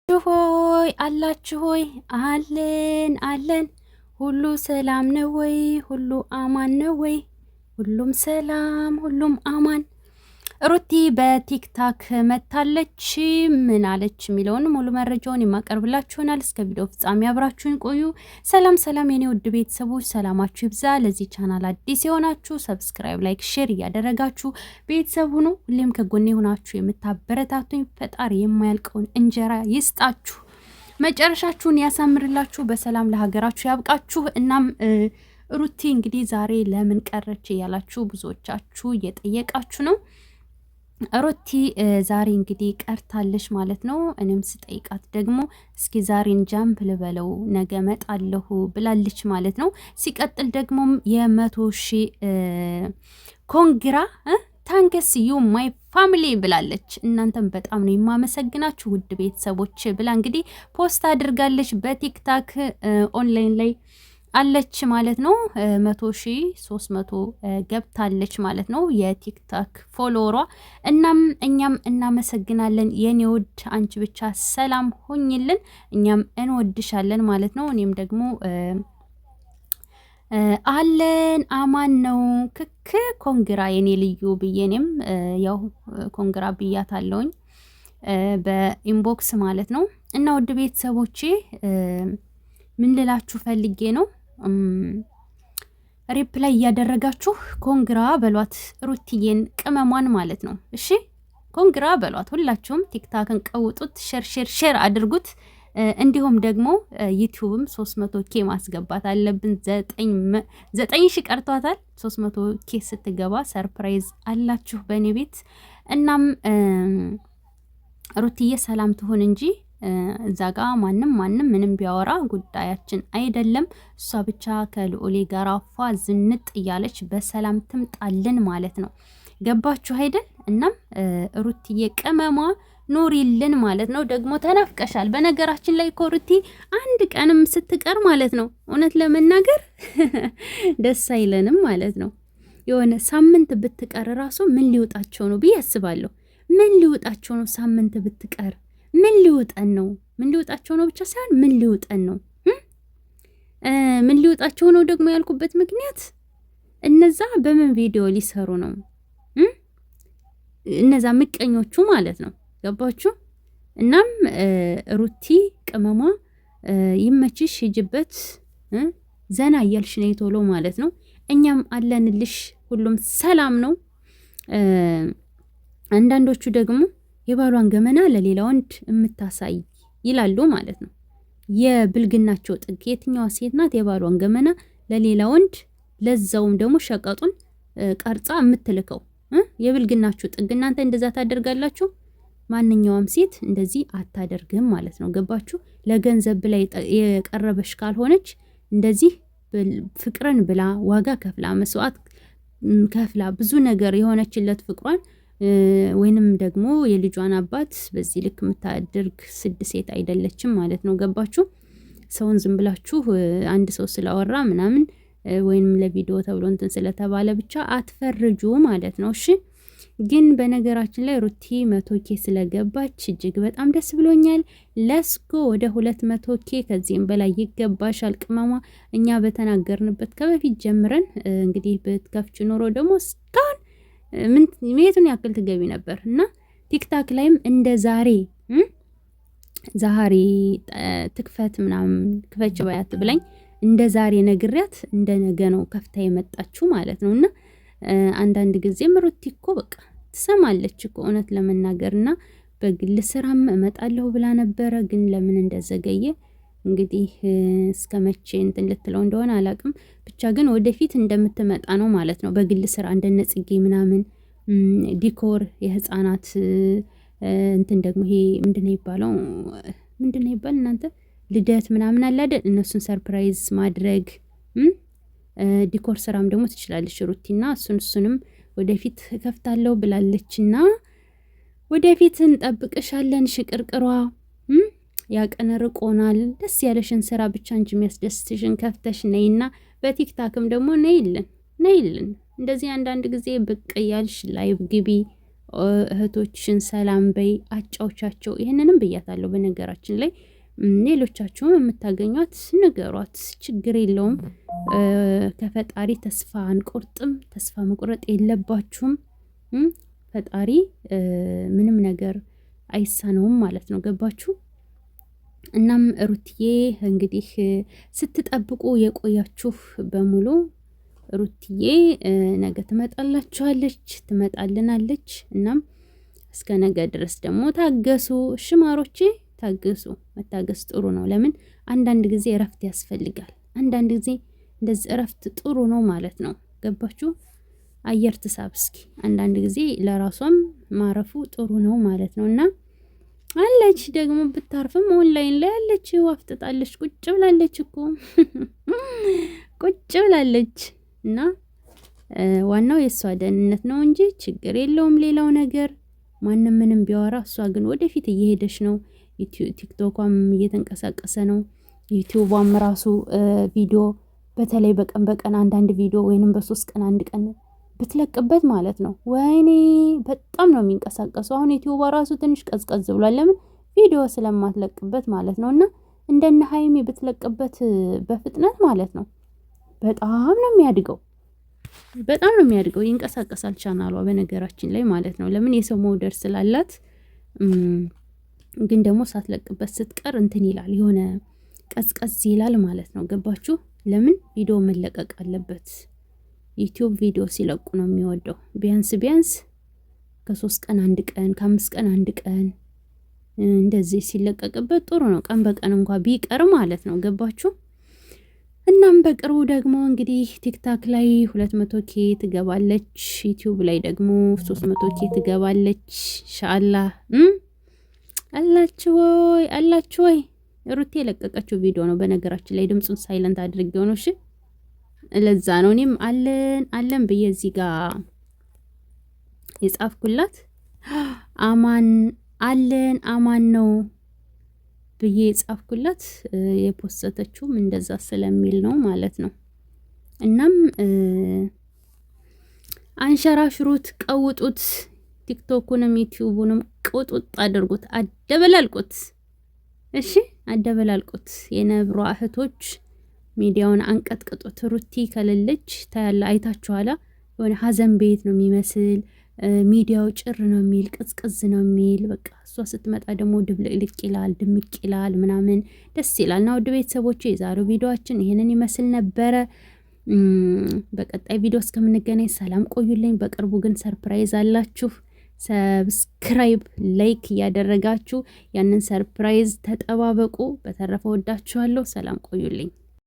ሆይ አላችሁ ሆይ አለን ሁሉ ሰላም ነው ወይ? ሁሉ አማን ነው ወይ? ሁሉም ሰላም ሁሉም አማን። ሩቲ በቲክታክ መታለች። ምን አለች የሚለውን ሙሉ መረጃውን የማቀርብላችሁ ይሆናል። እስከ ቪዲዮ ፍጻሜ አብራችሁን ቆዩ። ሰላም ሰላም የኔ ውድ ቤተሰቦች ሰላማችሁ ይብዛ። ለዚህ ቻናል አዲስ የሆናችሁ ሰብስክራይብ፣ ላይክ፣ ሼር እያደረጋችሁ ቤተሰብ ሁኑ። ሁሌም ከጎኔ ሆናችሁ የምታበረታቱኝ ፈጣሪ የማያልቀውን እንጀራ ይስጣችሁ፣ መጨረሻችሁን ያሳምርላችሁ፣ በሰላም ለሀገራችሁ ያብቃችሁ። እናም ሩቲ እንግዲህ ዛሬ ለምን ቀረች እያላችሁ ብዙዎቻችሁ እየጠየቃችሁ ነው። ሩቲ ዛሬ እንግዲህ ቀርታለች ማለት ነው። እኔም ስጠይቃት ደግሞ እስኪ ዛሬን ጃምፕ ልበለው ነገ መጣለሁ ብላለች ማለት ነው። ሲቀጥል ደግሞ የ100,000 ኮንግራ ታንክስ ዩ ማይ ፋሚሊ ብላለች። እናንተም በጣም ነው የማመሰግናችሁ ውድ ቤተሰቦች ብላ እንግዲህ ፖስት አድርጋለች። በቲክታክ ኦንላይን ላይ አለች ማለት ነው። 100,300 ገብታለች ማለት ነው የቲክታክ ፎሎወሯ። እናም እኛም እናመሰግናለን የኔ ውድ፣ አንቺ ብቻ ሰላም ሆኝልን፣ እኛም እንወድሻለን ማለት ነው። እኔም ደግሞ አለን አማን ነው ክክ ኮንግራ የኔ ልዩ ብዬ እኔም ያው ኮንግራ ብያታለሁኝ በኢንቦክስ ማለት ነው። እና ውድ ቤተሰቦቼ ምን ልላችሁ ፈልጌ ነው፣ ሪፕላይ እያደረጋችሁ ኮንግራ በሏት ሩትዬን ቅመሟን ማለት ነው። እሺ ኮንግራ በሏት ሁላችሁም፣ ቲክታክን ቀውጡት፣ ሼር አድርጉት። እንዲሁም ደግሞ ዩቲዩብም 300K ማስገባት አለብን። 9,000 ቀርቷታል። 300K ስትገባ ሰርፕራይዝ አላችሁ በእኔ ቤት። እናም ሩትዬ ሰላም ትሆን እንጂ እዛ ጋ ማንም ምንም ቢያወራ ጉዳያችን አይደለም። እሷ ብቻ ከልዑሌ ጋር ፏ ዝንጥ እያለች በሰላም ትምጣልን ማለት ነው። ገባችሁ አይደል? እናም ሩትዬ ቅመሟ ኑሪልን ማለት ነው። ደግሞ ተናፍቀሻል። በነገራችን ላይ ኮሩቲ አንድ ቀንም ስትቀር ማለት ነው እውነት ለመናገር ደስ አይለንም ማለት ነው። የሆነ ሳምንት ብትቀር ራሱ ምን ሊወጣቸው ነው ብዬ አስባለሁ። ምን ሊወጣቸው ነው? ሳምንት ብትቀር ምን ሊወጣን ነው? ምን ሊወጣቸው ነው ብቻ ሳይሆን ምን ሊወጣን ነው? ምን ሊወጣቸው ነው ደግሞ ያልኩበት ምክንያት እነዛ በምን ቪዲዮ ሊሰሩ ነው? እነዛ ምቀኞቹ ማለት ነው። ገባችሁ? እናም ሩቲ ቅመሟ ይመችሽ፣ ሂጅበት፣ ዘና እያልሽ ነይ ቶሎ ማለት ነው። እኛም አለንልሽ፣ ሁሉም ሰላም ነው። አንዳንዶቹ ደግሞ የባሏን ገመና ለሌላ ወንድ የምታሳይ ይላሉ ማለት ነው። የብልግናቸው ጥግ የትኛዋ ሴት ናት የባሏን ገመና ለሌላ ወንድ ለዛውም ደግሞ ሸቀጡን ቀርጻ የምትልከው? የብልግናችሁ ጥግ እናንተ እንደዛ ታደርጋላችሁ? ማንኛውም ሴት እንደዚህ አታደርግም ማለት ነው። ገባችሁ? ለገንዘብ ብላ የቀረበሽ ካልሆነች እንደዚህ ፍቅርን ብላ ዋጋ ከፍላ መስዋዕት ከፍላ ብዙ ነገር የሆነችለት ፍቅሯን ወይንም ደግሞ የልጇን አባት በዚህ ልክ የምታደርግ ስድ ሴት አይደለችም ማለት ነው። ገባችሁ? ሰውን ዝም ብላችሁ አንድ ሰው ስላወራ ምናምን ወይንም ለቪዲዮ ተብሎ እንትን ስለተባለ ብቻ አትፈርጁ ማለት ነው። እሺ ግን በነገራችን ላይ ሩቲ 100K ስለገባች እጅግ በጣም ደስ ብሎኛል። ለስጎ ወደ 200K ከዚህም በላይ ይገባሻል ቅመሟ። እኛ በተናገርንበት ከበፊት ጀምረን እንግዲህ ብትከፍች ኖሮ ደግሞ እስካሁን የቱን ያክል ትገቢ ነበር። እና ቲክታክ ላይም እንደ ዛሬ ትክፈት ምናምን ክፈች ባያት ብለኝ እንደ ዛሬ ነግሪያት እንደ ነገ ነው ከፍታ የመጣችሁ ማለት ነው። እና አንዳንድ ጊዜም ሩቲ እኮ በቃ ትሰማለች እኮ እውነት ለመናገርና በግል ስራም እመጣለሁ ብላ ነበረ። ግን ለምን እንደዘገየ እንግዲህ እስከ መቼ እንትን ልትለው እንደሆነ አላቅም። ብቻ ግን ወደፊት እንደምትመጣ ነው ማለት ነው። በግል ስራ እንደነጽጌ ምናምን ዲኮር የህፃናት እንትን ደግሞ ይሄ ምንድነው ይባለው? ምንድነው ይባል እናንተ ልደት ምናምን አለ አይደል? እነሱን ሰርፕራይዝ ማድረግ ዲኮር ስራም ደግሞ ትችላለች ሩቲና እሱንም ወደፊት ከፍታለሁ ብላለችና ወደፊት እንጠብቅሻለን ሽቅርቅሯ። ያቀን ርቆናል። ደስ ያለሽን ስራ ብቻ እንጂ የሚያስደስትሽን ከፍተሽ ነይና በቲክታክም ደግሞ ነይልን። እንደዚህ አንዳንድ ጊዜ ብቅ እያልሽ ላይቭ ግቢ እህቶችን ሰላም በይ፣ አጫውቻቸው። ይህንንም ብያታለሁ በነገራችን ላይ ሌሎቻችሁም የምታገኟት ንገሯት፣ ችግር የለውም። ከፈጣሪ ተስፋ አንቆርጥም፣ ተስፋ መቁረጥ የለባችሁም። ፈጣሪ ምንም ነገር አይሳነውም ማለት ነው። ገባችሁ? እናም ሩትዬ እንግዲህ ስትጠብቁ የቆያችሁ በሙሉ ሩትዬ ነገ ትመጣላችኋለች፣ ትመጣልናለች። እናም እስከ ነገ ድረስ ደግሞ ታገሱ። ሽማሮቼ ታገሱ። መታገስ ጥሩ ነው። ለምን አንዳንድ ጊዜ እረፍት ያስፈልጋል። አንዳንድ ጊዜ እንደዚህ እረፍት ጥሩ ነው ማለት ነው። ገባችሁ? አየር ትሳብ እስኪ። አንዳንድ ጊዜ ለራሷም ማረፉ ጥሩ ነው ማለት ነው። እና አለች ደግሞ ብታርፍም ኦንላይን ላይ አለች። አፍጥጣለች፣ ቁጭ ብላለች እኮ ቁጭ ብላለች። እና ዋናው የእሷ ደህንነት ነው እንጂ ችግር የለውም ሌላው ነገር። ማንም ምንም ቢያወራ እሷ ግን ወደፊት እየሄደች ነው። ቲክቶኳም እየተንቀሳቀሰ ነው። ዩቲዩቧም ራሱ ቪዲዮ በተለይ በቀን በቀን አንዳንድ ቪዲዮ ወይንም በ3 ቀን አንድ ቀን ብትለቅበት ማለት ነው። ወይኔ በጣም ነው የሚንቀሳቀሱ። አሁን ዩቲዩቧ ራሱ ትንሽ ቀዝቀዝ ብሏል። ለምን ቪዲዮ ስለማትለቅበት ማለት ነው። እና እንደነ ሀይሚ ብትለቅበት በፍጥነት ማለት ነው በጣም ነው የሚያድገው። በጣም ነው የሚያድገው። ይንቀሳቀሳል ቻናሏ በነገራችን ላይ ማለት ነው። ለምን የሰው መውደድ ስላላት። ግን ደግሞ ሳትለቅበት ስትቀር እንትን ይላል፣ የሆነ ቀዝቀዝ ይላል ማለት ነው። ገባችሁ? ለምን ቪዲዮ መለቀቅ አለበት። ዩቲዩብ ቪዲዮ ሲለቁ ነው የሚወደው። ቢያንስ ቢያንስ ከ3 ቀን አንድ ቀን፣ ከ5 ቀን አንድ ቀን እንደዚህ ሲለቀቅበት ጥሩ ነው። ቀን በቀን እንኳ ቢቀር ማለት ነው። ገባችሁ? እናም በቅርቡ ደግሞ እንግዲህ ቲክታክ ላይ 200K ትገባለች። ዩቲዩብ ላይ ደግሞ 300K ትገባለች። ኢንሻአላህ አላችሁ ወይ? ሩቴ የለቀቀችው ቪዲዮ ነው በነገራችን ላይ። ድምፁን ሳይለንት አድርጌው ነው። እሺ ለዛ ነው እኔም አለን ብዬ እዚህ ጋር የጻፍኩላት። አማን አለን አማን ነው ብዬ የጻፍኩላት። የፖስተችውም እንደዛ ስለሚል ነው ማለት ነው። እናም አንሸራሽሩት፣ ቀውጡት፣ ቲክቶኩንም ዩቲዩቡንም ቁጡጥ አድርጉት፣ አደበላልቁት። እሺ አደበላልቁት። የነብሯ እህቶች ሚዲያውን አንቀጥቅጡት። ሩቲ ከሌለች ታያለ፣ አይታችኋላ። የሆነ ሀዘን ቤት ነው የሚመስል። ሚዲያው ጭር ነው የሚል፣ ቅዝቅዝ ነው የሚል። በቃ እሷ ስትመጣ ደግሞ ድብልቅልቅ ይላል፣ ድምቅ ይላል፣ ምናምን ደስ ይላል። እና ውድ ቤተሰቦች የዛሬው ቪዲዮአችን ይሄንን ይመስል ነበረ። በቀጣይ ቪዲዮ እስከምንገናኝ ሰላም ቆዩልኝ። በቅርቡ ግን ሰርፕራይዝ አላችሁ። ሰብስክራይብ፣ ላይክ እያደረጋችሁ ያንን ሰርፕራይዝ ተጠባበቁ። በተረፈ ወዳችኋለሁ። ሰላም ቆዩልኝ።